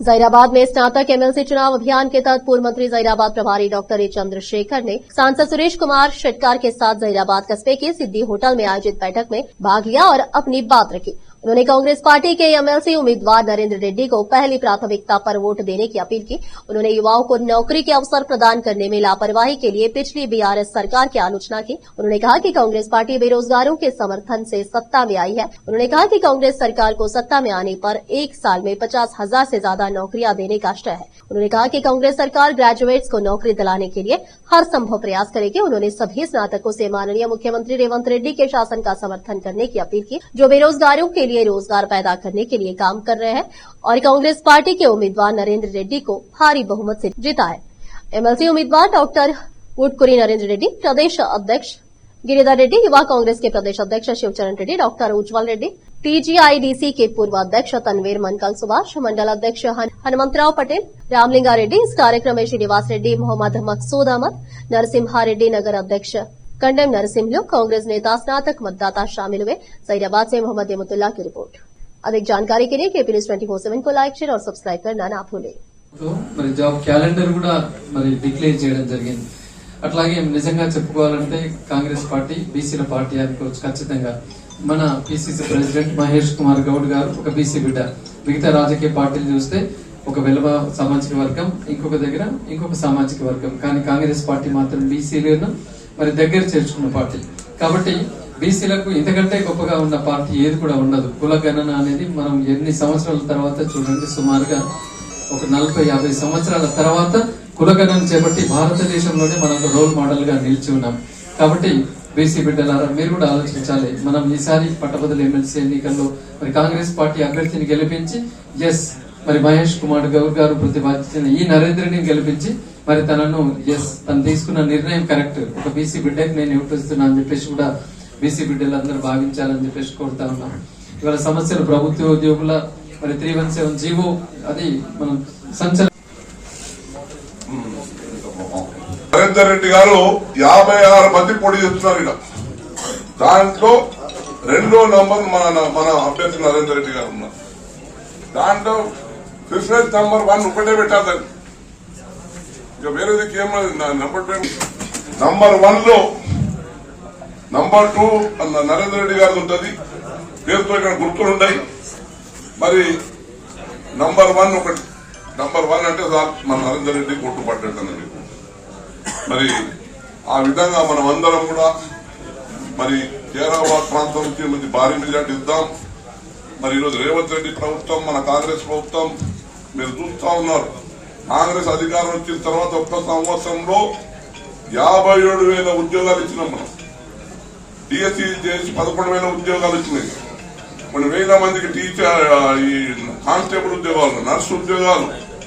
जहीराबाद में स्नातक एमएलसी चुनाव अभियान के तहत पूर्व मंत्री जहीराबाद प्रभारी डॉक्टर ए चंद्रशेखर ने सांसद सुरेश कुमार शेटकार के साथ जहीराबाद कस्बे के सिद्धि होटल में आयोजित बैठक में भाग लिया और अपनी बात रखी। उन्होंने कांग्रेस पार्टी के एमएलसी उम्मीदवार नरेंद्र रेड्डी को पहली प्राथमिकता पर वोट देने की अपील की। उन्होंने युवाओं को नौकरी के अवसर प्रदान करने में लापरवाही के लिए पिछली बीआरएस सरकार की आलोचना की। उन्होंने कहा कि कांग्रेस पार्टी बेरोजगारों के समर्थन से सत्ता में आई है। उन्होंने कहा कि कांग्रेस सरकार को सत्ता में आने पर 1 साल में 50,000 से ज्यादा नौकरियां देने का आशय है। उन्होंने कहा कि कांग्रेस सरकार ग्रेजुएट्स को नौकरी दिलाने के लिए हर संभव प्रयास करेगी। उन्होंने सभी स्नातकों से माननीय मुख्यमंत्री रेवंत रेड्डी के शासन का समर्थन करने की अपील की, जो बेरोजगारों के लिए रोजगार पैदा करने के लिए काम कर रहे हैं और कांग्रेस पार्टी के उम्मीदवार नरेंद्र रेड्डी को भारी बहुमत से जीता है। एमएलसी उम्मीदवार डॉक्टर वुडकुरी नरेंद्र रेड्डी, प्रदेश अध्यक्ष गिरिधर रेड्डी, युवा कांग्रेस के प्रदेश अध्यक्ष शिवचरण रेड्डी, डॉक्टर उज्जवल रेड्डी, टीजीआईडीसी के पूर्व अध्यक्ष तनवीर मनकल सुभाष, मंडल अध्यक्ष हनुमंतराव पटेल, रामलिंगा रेड्डी, इस कार्यक्रम में श्रीनिवास रेड्डी, मोहम्मद मकसूद अहमद, नरसिम्हा रेड्डी, नगर अध्यक्ष कंडम नरसिम्हलो, कांग्रेस नेता, स्नातक मतदाता शामिल हुए। जहीराबाद से मोहम्मद यमुतुल्ला की रिपोर्ट। अधिक जानकारी के लिए केपी न्यूज़ 24/7 को लाइक, शेयर और सब्सक्राइब करना ना भूलें। మరి జాబ్ క్యాలెండర్ కూడా మరి డిక్లేర్ చేయడం జరిగింది. అట్లాగే నిజంగా చెప్పుకోవాలంటే కాంగ్రెస్ పార్టీ బీసీల పార్టీ అనుకోవచ్చు. ఖచ్చితంగా మన పిసిసి ప్రెసిడెంట్ మహేష్ కుమార్ గౌడ్ గారు ఒక బీసీ బిడ్డ. మిగతా రాజకీయ పార్టీలు చూస్తే ఒక వెలవ సామాజిక వర్గం, ఇంకొక దగ్గర ఇంకొక సామాజిక వర్గం, కానీ కాంగ్రెస్ పార్టీ మాత్రం బీసీలను మరి దగ్గర చేర్చుకున్న పార్టీ. కాబట్టి బీసీలకు ఇంతకంటే గొప్పగా ఉన్న పార్టీ ఏది కూడా ఉండదు. కుల గణన అనేది మనం ఎన్ని సంవత్సరాల తర్వాత చూడండి, సుమారుగా ఒక 40-50 సంవత్సరాల తర్వాత కులగణన చేపట్టి భారతదేశంలోనే మనం రోల్ మోడల్ గా నిలిచి ఉన్నాం. కాబట్టి బీసీ బిడ్డలారా మీరు కూడా ఆలోచించాలి. మనం ఈసారి పట్టభద్రుల ఎమ్మెల్సీ ఎన్నికల్లో మరి కాంగ్రెస్ పార్టీ అభ్యర్థిని గెలిపించి మరి మహేష్ కుమార్ గౌడ్ గారు ప్రతిపాదించిన ఈ నరేంద్రని గెలిపించి మరి తనను తను తీసుకున్న నిర్ణయం కరెక్ట్, ఒక బీసీ బిడ్డకి నేను ఇవ్వస్తున్నా అని చెప్పేసి కూడా బీసీ బిడ్డలందరూ భావించాలని చెప్పేసి కోరుతా ఉన్నాం. ఇవాళ సమస్యలు ప్రభుత్వ ఉద్యోగుల మరి 317 జీవో అది మనం నరేందర్ రెడ్డి గారు 56 మంది పోటీ చేస్తున్నారు. ఇలా దాంట్లో 2వ నంబర్ మన అభ్యర్థి నరేందర్ రెడ్డి గారు ఉన్నారు. దాంట్లో ప్రిఫరెన్స్ నంబర్ 1 ఒకటే పెట్టాలని, ఇక వేరేది నంబర్ 1 లో నంబర్ 2 నరేందర్ రెడ్డి గారు ఉంటుంది. పేరుతో ఇక్కడ గుర్తులు ఉంటాయి. మరి నంబర్ 1 ఒకటి, నంబర్ 1 అంటే మన నరేందర్ రెడ్డి కొట్టు పడ్డట్టండి. మరి ఆ విధంగా మనం అందరం కూడా మరి జైరాబాద్ ప్రాంతం నుంచి భారీ మెజార్టీ ఇద్దాం. మరి ఈరోజు రేవంత్ రెడ్డి ప్రభుత్వం, మన కాంగ్రెస్ ప్రభుత్వం మీరు చూస్తా ఉన్నారు. కాంగ్రెస్ అధికారం వచ్చిన తర్వాత ఒక్క సంవత్సరంలో 57,000 ఉద్యోగాలు ఇచ్చినాం. మనం డిఎస్సీ చేసి 11,000 ఉద్యోగాలు ఇచ్చినాయి. కొన్ని 1,000 మందికి టీచర్, ఈ కానిస్టేబుల్ ఉద్యోగాలు, నర్సు ఉద్యోగాలు,